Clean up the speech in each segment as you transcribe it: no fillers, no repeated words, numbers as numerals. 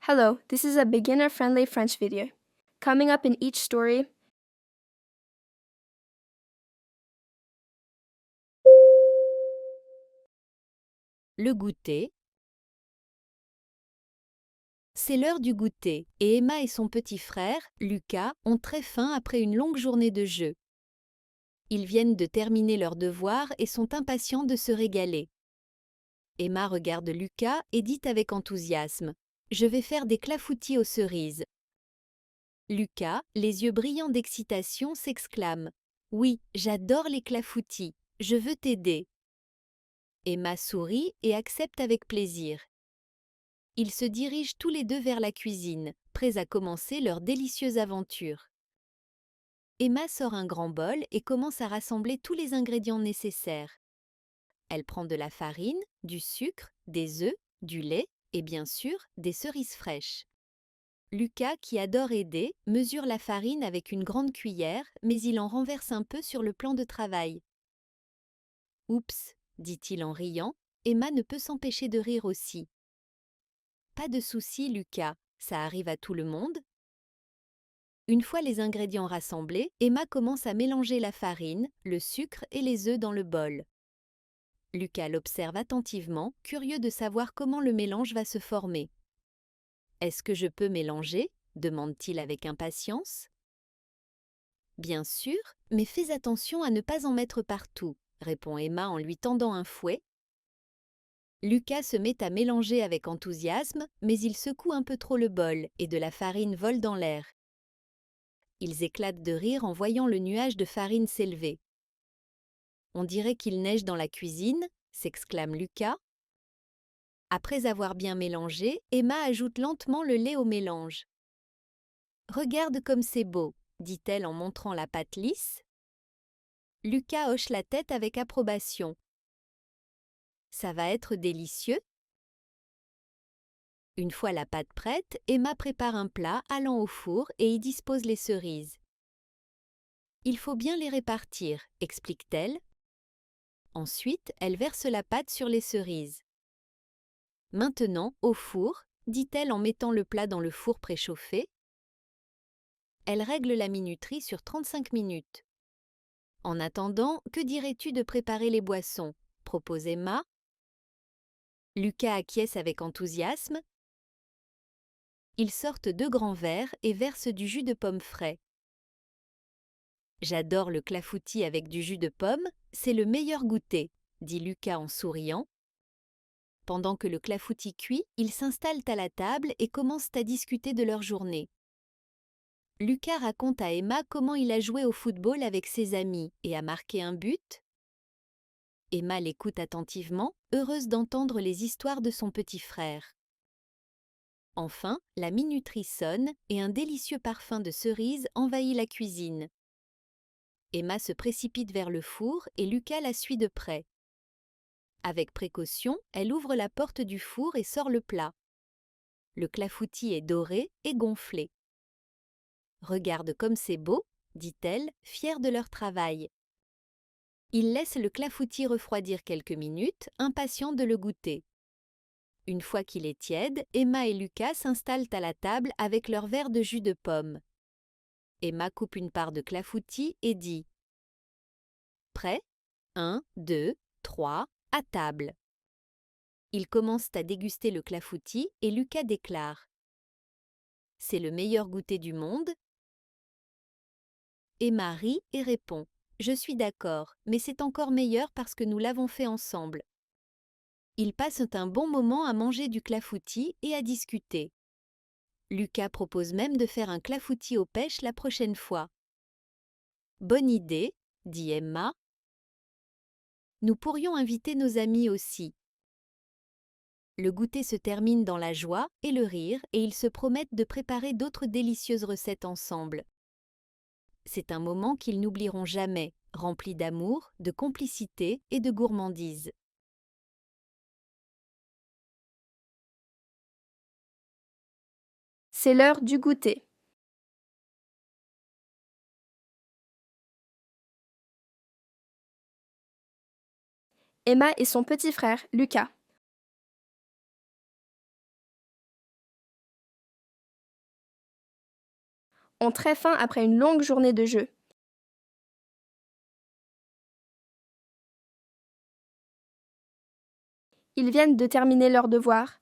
Hello, this is a beginner-friendly French video. Coming up in each story, Le goûter. C'est l'heure du goûter et Emma et son petit frère, Lucas, ont très faim après une longue journée de jeu. Ils viennent de terminer leurs devoirs et sont impatients de se régaler. Emma regarde Lucas et dit avec enthousiasme : « Je vais faire des clafoutis aux cerises. » Lucas, les yeux brillants d'excitation, s'exclame : « Oui, j'adore les clafoutis, je veux t'aider. » Emma sourit et accepte avec plaisir. Ils se dirigent tous les deux vers la cuisine, prêts à commencer leur délicieuse aventure. Emma sort un grand bol et commence à rassembler tous les ingrédients nécessaires. Elle prend de la farine, du sucre, des œufs, du lait et bien sûr des cerises fraîches. Lucas, qui adore aider, mesure la farine avec une grande cuillère, mais il en renverse un peu sur le plan de travail. « Oups !» dit-il en riant. Emma ne peut s'empêcher de rire aussi. « Pas de souci, Lucas, ça arrive à tout le monde. » Une fois les ingrédients rassemblés, Emma commence à mélanger la farine, le sucre et les œufs dans le bol. Lucas l'observe attentivement, curieux de savoir comment le mélange va se former. « Est-ce que je peux mélanger ? » demande-t-il avec impatience. « Bien sûr, mais fais attention à ne pas en mettre partout, » répond Emma en lui tendant un fouet. Lucas se met à mélanger avec enthousiasme, mais il secoue un peu trop le bol et de la farine vole dans l'air. Ils éclatent de rire en voyant le nuage de farine s'élever. « On dirait qu'il neige dans la cuisine », s'exclame Lucas. Après avoir bien mélangé, Emma ajoute lentement le lait au mélange. « Regarde comme c'est beau », dit-elle en montrant la pâte lisse. Lucas hoche la tête avec approbation. « Ça va être délicieux !» Une fois la pâte prête, Emma prépare un plat allant au four et y dispose les cerises. « Il faut bien les répartir », explique-t-elle. Ensuite, elle verse la pâte sur les cerises. « Maintenant, au four », dit-elle en mettant le plat dans le four préchauffé. Elle règle la minuterie sur 35 minutes. « En attendant, que dirais-tu de préparer les boissons ?» propose Emma. Lucas acquiesce avec enthousiasme. Ils sortent 2 grands verres et versent du jus de pomme frais. « J'adore le clafoutis avec du jus de pomme, c'est le meilleur goûter », dit Lucas en souriant. Pendant que le clafoutis cuit, ils s'installent à la table et commencent à discuter de leur journée. Lucas raconte à Emma comment il a joué au football avec ses amis et a marqué un but. Emma l'écoute attentivement, heureuse d'entendre les histoires de son petit frère. Enfin, la minuterie sonne et un délicieux parfum de cerises envahit la cuisine. Emma se précipite vers le four et Lucas la suit de près. Avec précaution, elle ouvre la porte du four et sort le plat. Le clafoutis est doré et gonflé. « Regarde comme c'est beau », dit-elle, fière de leur travail. Ils laissent le clafoutis refroidir quelques minutes, impatients de le goûter. Une fois qu'il est tiède, Emma et Lucas s'installent à la table avec leur verre de jus de pomme. Emma coupe une part de clafoutis et dit : « Prêt ? 1, 2, 3, à table !» Ils commencent à déguster le clafoutis et Lucas déclare : « C'est le meilleur goûter du monde ?» Emma rit et répond : « Je suis d'accord, mais c'est encore meilleur parce que nous l'avons fait ensemble. » Ils passent un bon moment à manger du clafoutis et à discuter. Lucas propose même de faire un clafoutis aux pêches la prochaine fois. « Bonne idée, » dit Emma. « Nous pourrions inviter nos amis aussi. » Le goûter se termine dans la joie et le rire et ils se promettent de préparer d'autres délicieuses recettes ensemble. C'est un moment qu'ils n'oublieront jamais, rempli d'amour, de complicité et de gourmandise. c'est l'heure du goûter. Emma et son petit frère, Lucas. ont très faim après une longue journée de jeu. Ils viennent de terminer leurs devoirs.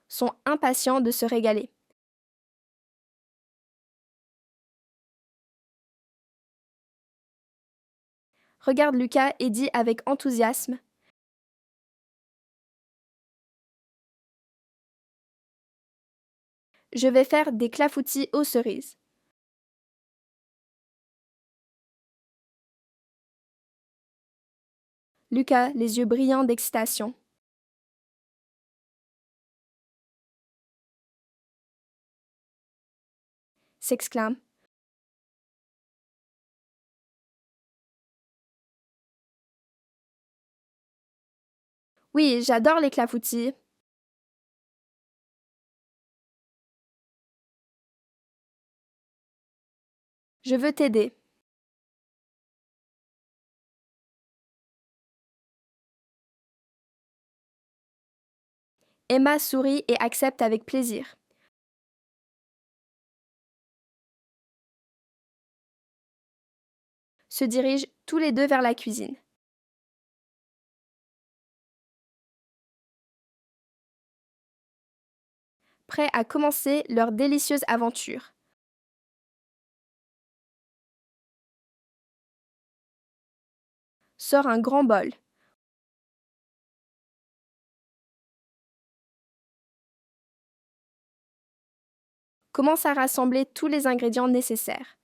Sont impatients de se régaler. Regarde Lucas et dit avec enthousiasme: Je vais faire des clafoutis aux cerises. Lucas, les yeux brillants d'excitation. S'exclame: Oui, j'adore les clafoutis. Je veux t'aider. Emma sourit et accepte avec plaisir. Se dirigent tous les deux vers la cuisine. Prêts à commencer leur délicieuse aventure. Sort un grand bol. Commence à rassembler tous les ingrédients nécessaires.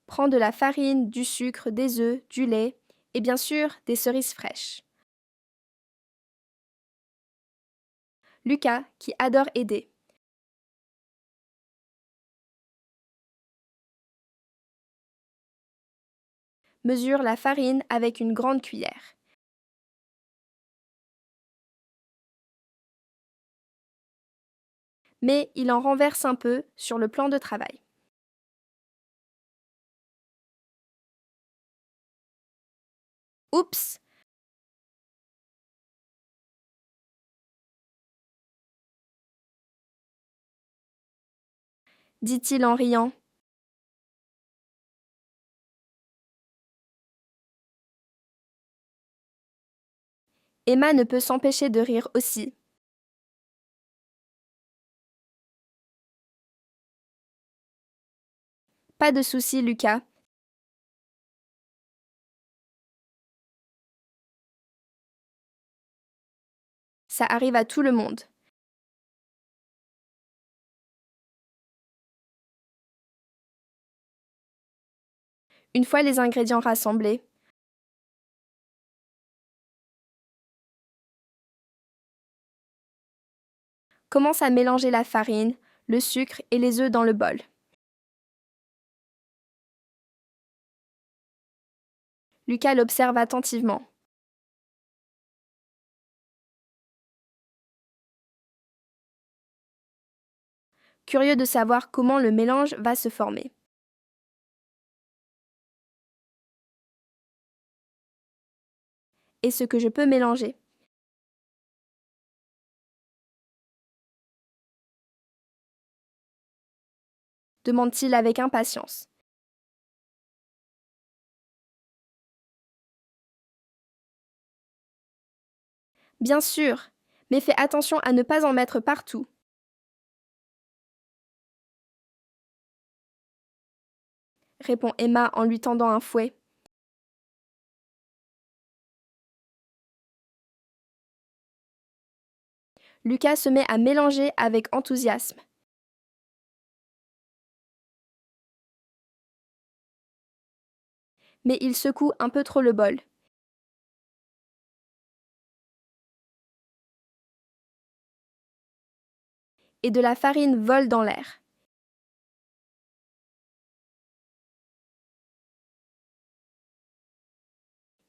Prends de la farine, du sucre, des œufs, du lait et bien sûr des cerises fraîches. Lucas, qui adore aider. Mesure la farine avec une grande cuillère. Mais il en renverse un peu sur le plan de travail. Oups! Dit-il en riant. Emma ne peut s'empêcher de rire aussi. Pas de souci, Lucas. Ça arrive à tout le monde. Une fois les ingrédients rassemblés, commence à mélanger la farine, le sucre et les œufs dans le bol. Lucas l'observe attentivement. Curieux de savoir comment le mélange va se former. Est-ce que je peux mélanger? Demande-t-il avec impatience. Bien sûr, mais fais attention à ne pas en mettre partout. Répond Emma en lui tendant un fouet. Lucas se met à mélanger avec enthousiasme. Mais il secoue un peu trop le bol. Et de la farine vole dans l'air.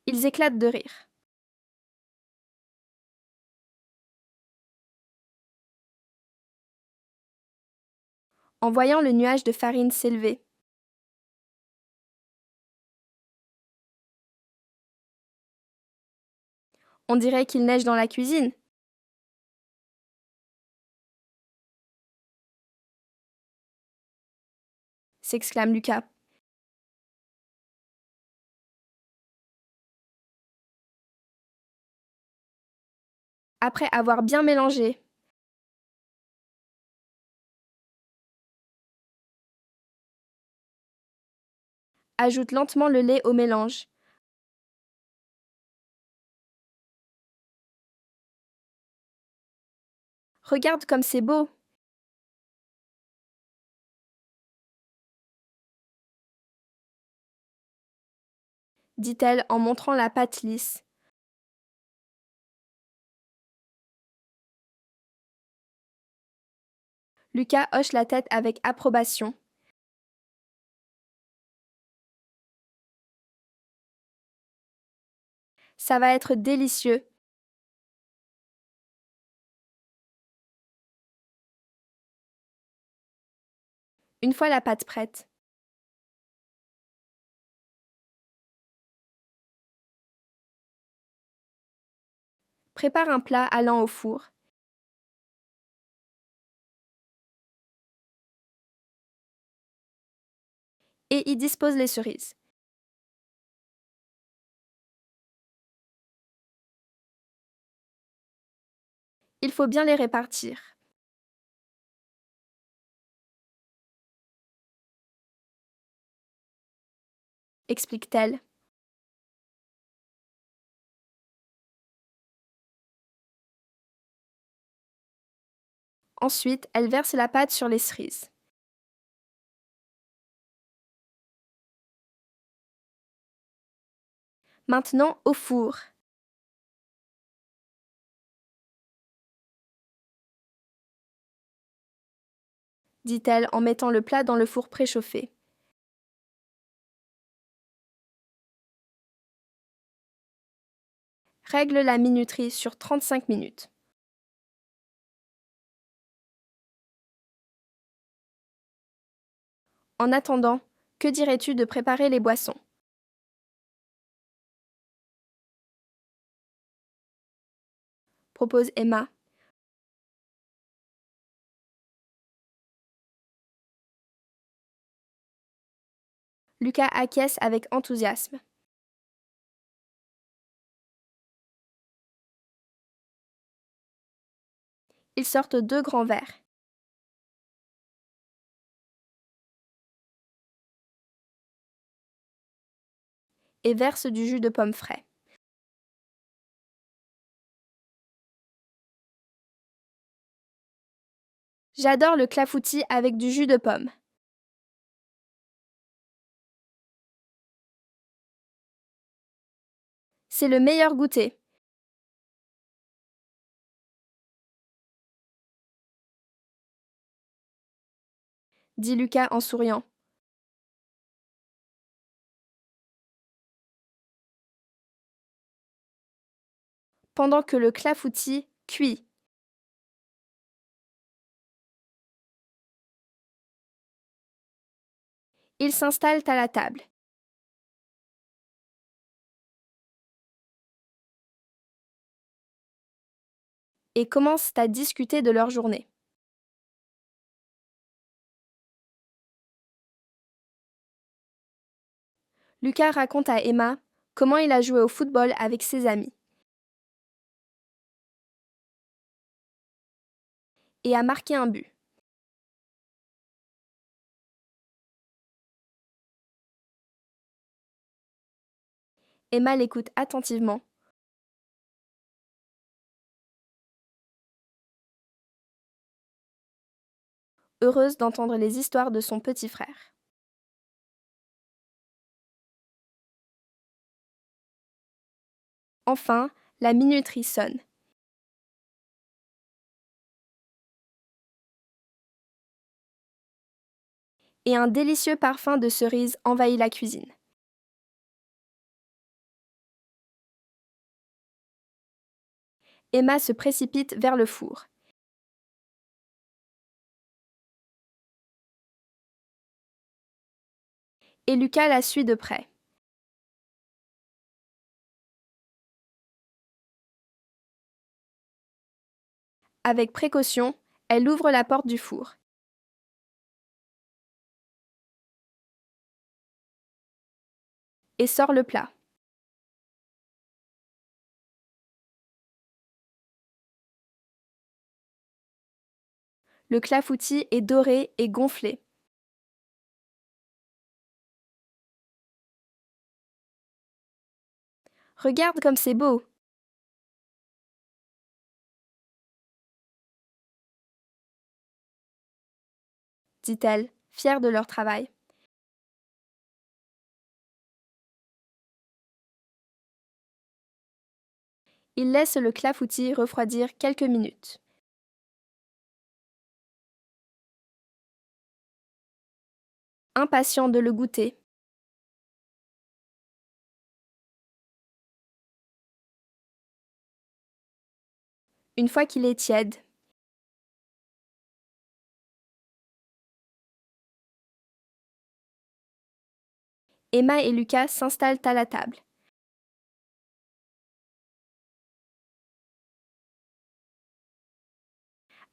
Ils éclatent de rire. En voyant le nuage de farine s'élever. On dirait qu'il neige dans la cuisine. S'exclame Lucas. Après avoir bien mélangé, ajoute lentement le lait au mélange. Regarde comme c'est beau, dit-elle en montrant la pâte lisse. Lucas hoche la tête avec approbation. Ça va être délicieux. Une fois la pâte prête, prépare un plat allant au four. Et y dispose les cerises. Il faut bien les répartir, explique-t-elle. Ensuite, elle verse la pâte sur les cerises. Maintenant, au four. Dit-elle en mettant le plat dans le four préchauffé. Règle la minuterie sur 35 minutes. En attendant, que dirais-tu de préparer les boissons? Propose Emma. Lucas acquiesce avec enthousiasme. Ils sortent 2 grands verres. Et versent du jus de pomme frais. J'adore le clafoutis avec du jus de pomme. C'est le meilleur goûter. Dit Lucas en souriant. Pendant que le clafoutis cuit. Ils s'installent à la table. Et commencent à discuter de leur journée. Lucas raconte à Emma comment il a joué au football avec ses amis et a marqué un but. Emma l'écoute attentivement. Heureuse d'entendre les histoires de son petit frère. Enfin, la minuterie sonne. Et un délicieux parfum de cerise envahit la cuisine. Emma se précipite vers le four. Et Lucas la suit de près. Avec précaution, elle ouvre la porte du four. Et sort le plat. Le clafoutis est doré et gonflé. Regarde comme c'est beau! Dit-elle, fière de leur travail. Ils laissent le clafoutis refroidir quelques minutes. Impatient de le goûter. Une fois qu'il est tiède, Emma et Lucas s'installent à la table.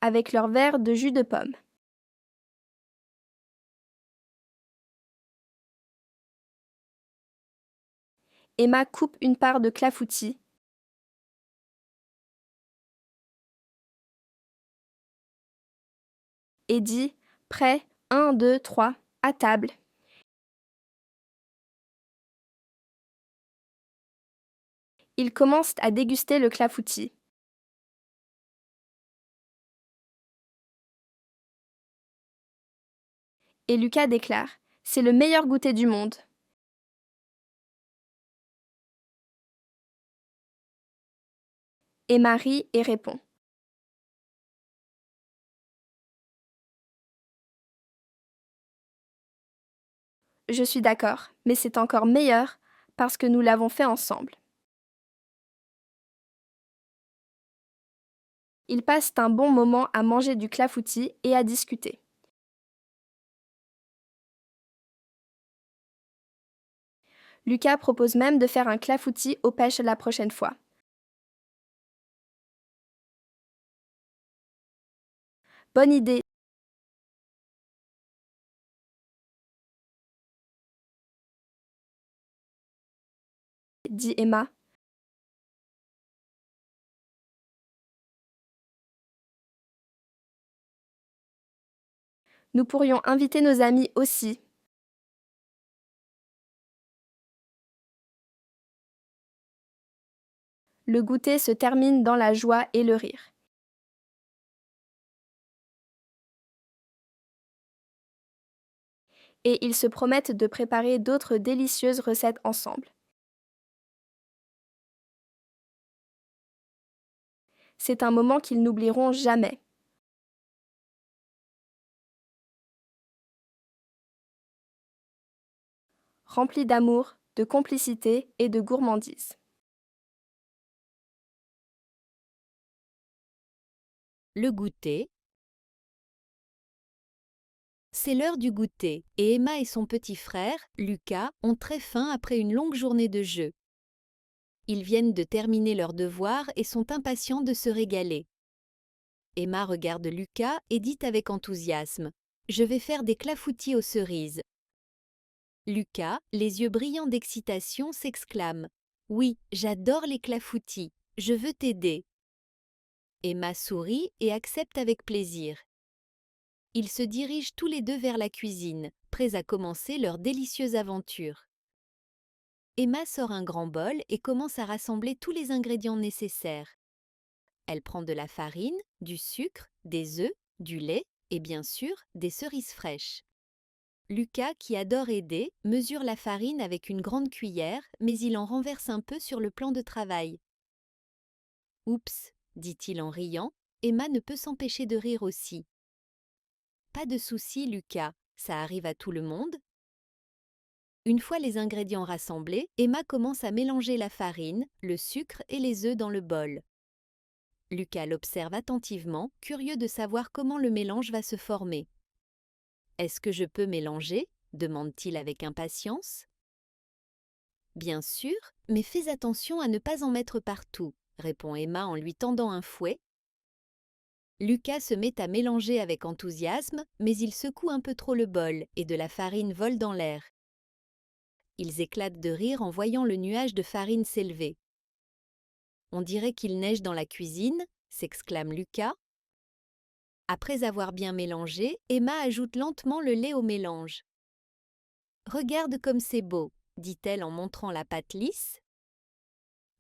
Avec leur verre de jus de pomme. Emma coupe une part de clafoutis et dit « Prêt, 1, 2, 3, à table ». Ils commencent à déguster le clafoutis. Et Lucas déclare « C'est le meilleur goûter du monde ». Emma rit et répond « Je suis d'accord, mais c'est encore meilleur parce que nous l'avons fait ensemble ». Ils passent un bon moment à manger du clafoutis et à discuter. Lucas propose même de faire un clafoutis aux pêches la prochaine fois. Bonne idée, dit Emma. Nous pourrions inviter nos amis aussi. Le goûter se termine dans la joie et le rire. Et ils se promettent de préparer d'autres délicieuses recettes ensemble. C'est un moment qu'ils n'oublieront jamais. Rempli d'amour, de complicité et de gourmandise. Le goûter. C'est l'heure du goûter et Emma et son petit frère, Lucas, ont très faim après une longue journée de jeu. Ils viennent de terminer leurs devoirs et sont impatients de se régaler. Emma regarde Lucas et dit avec enthousiasme « Je vais faire des clafoutis aux cerises ». Lucas, les yeux brillants d'excitation, s'exclame « Oui, j'adore les clafoutis, je veux t'aider ». Emma sourit et accepte avec plaisir. Ils se dirigent tous les deux vers la cuisine, prêts à commencer leur délicieuse aventure. Emma sort un grand bol et commence à rassembler tous les ingrédients nécessaires. Elle prend de la farine, du sucre, des œufs, du lait et bien sûr des cerises fraîches. Lucas, qui adore aider, mesure la farine avec une grande cuillère, mais il en renverse un peu sur le plan de travail. « Oups !» dit-il en riant. Emma ne peut s'empêcher de rire aussi. « Pas de souci, Lucas, ça arrive à tout le monde. » Une fois les ingrédients rassemblés, Emma commence à mélanger la farine, le sucre et les œufs dans le bol. Lucas l'observe attentivement, curieux de savoir comment le mélange va se former. « Est-ce que je peux mélanger ?» demande-t-il avec impatience. « Bien sûr, mais fais attention à ne pas en mettre partout », répond Emma en lui tendant un fouet. Lucas se met à mélanger avec enthousiasme, mais il secoue un peu trop le bol et de la farine vole dans l'air. Ils éclatent de rire en voyant le nuage de farine s'élever. On dirait qu'il neige dans la cuisine, s'exclame Lucas. Après avoir bien mélangé, Emma ajoute lentement le lait au mélange. Regarde comme c'est beau, dit-elle en montrant la pâte lisse.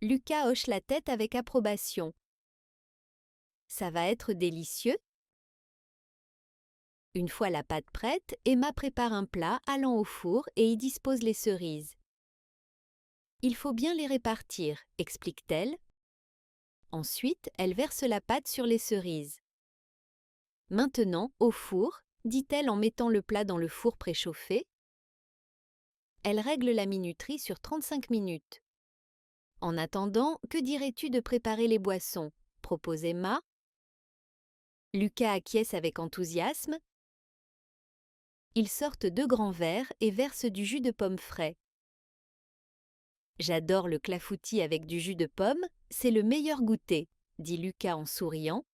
Lucas hoche la tête avec approbation. Ça va être délicieux. Une fois la pâte prête, Emma prépare un plat allant au four et y dispose les cerises. Il faut bien les répartir, explique-t-elle. Ensuite, elle verse la pâte sur les cerises. Maintenant, au four, dit-elle en mettant le plat dans le four préchauffé. Elle règle la minuterie sur 35 minutes. En attendant, que dirais-tu de préparer les boissons, propose Emma. Lucas acquiesce avec enthousiasme. Ils sortent 2 grands verres et versent du jus de pomme frais. J'adore le clafoutis avec du jus de pomme, c'est le meilleur goûter, dit Lucas en souriant.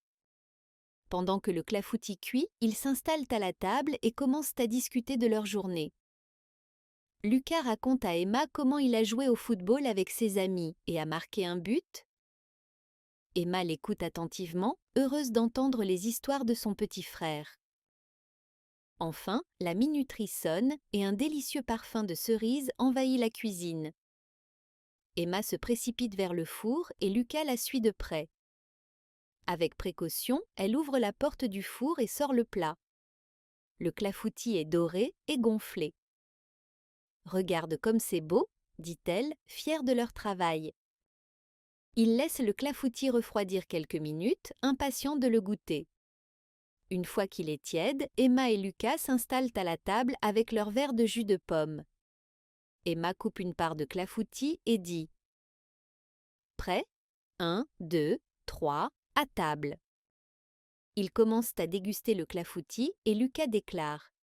Pendant que le clafoutis cuit, ils s'installent à la table et commencent à discuter de leur journée. Lucas raconte à Emma comment il a joué au football avec ses amis et a marqué un but. Emma l'écoute attentivement, heureuse d'entendre les histoires de son petit frère. Enfin, la minuterie sonne et un délicieux parfum de cerises envahit la cuisine. Emma se précipite vers le four et Lucas la suit de près. Avec précaution, elle ouvre la porte du four et sort le plat. Le clafoutis est doré et gonflé. « Regarde comme c'est beau, dit-elle, fière de leur travail. Ils laissent le clafoutis refroidir quelques minutes, impatients de le goûter. Une fois qu'il est tiède, Emma et Lucas s'installent à la table avec leur verre de jus de pomme. Emma coupe une part de clafoutis et dit « Prêt ? 1, 2, 3, à table !» Ils commencent à déguster le clafoutis et Lucas déclare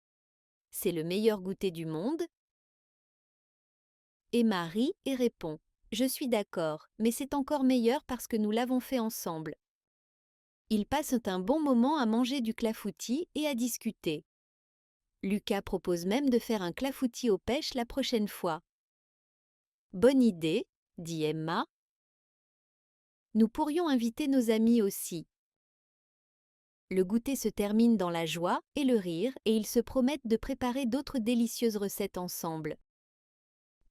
« C'est le meilleur goûter du monde ?» Emma rit et répond « Je suis d'accord, mais c'est encore meilleur parce que nous l'avons fait ensemble. » Ils passent un bon moment à manger du clafoutis et à discuter. Lucas propose même de faire un clafoutis aux pêches la prochaine fois. « Bonne idée, » dit Emma. « Nous pourrions inviter nos amis aussi. » Le goûter se termine dans la joie et le rire et ils se promettent de préparer d'autres délicieuses recettes ensemble.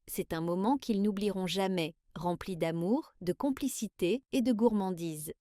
C'est un moment qu'ils n'oublieront jamais, rempli d'amour, de complicité et de gourmandise.